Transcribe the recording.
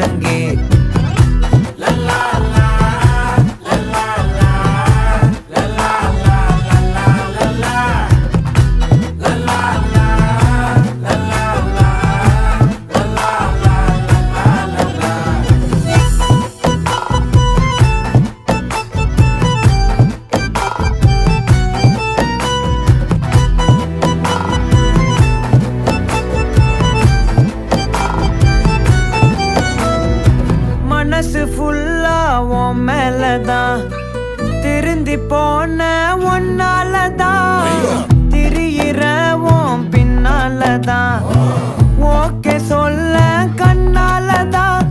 ஒழுங்கே. மனசு ஃபுல்லா உன் மேலதான், திருந்தி போன ஒன்னாலதான், திரியிற உன் பின்னாலதான், ஓகே சொல்ல கண்ணாலதான்,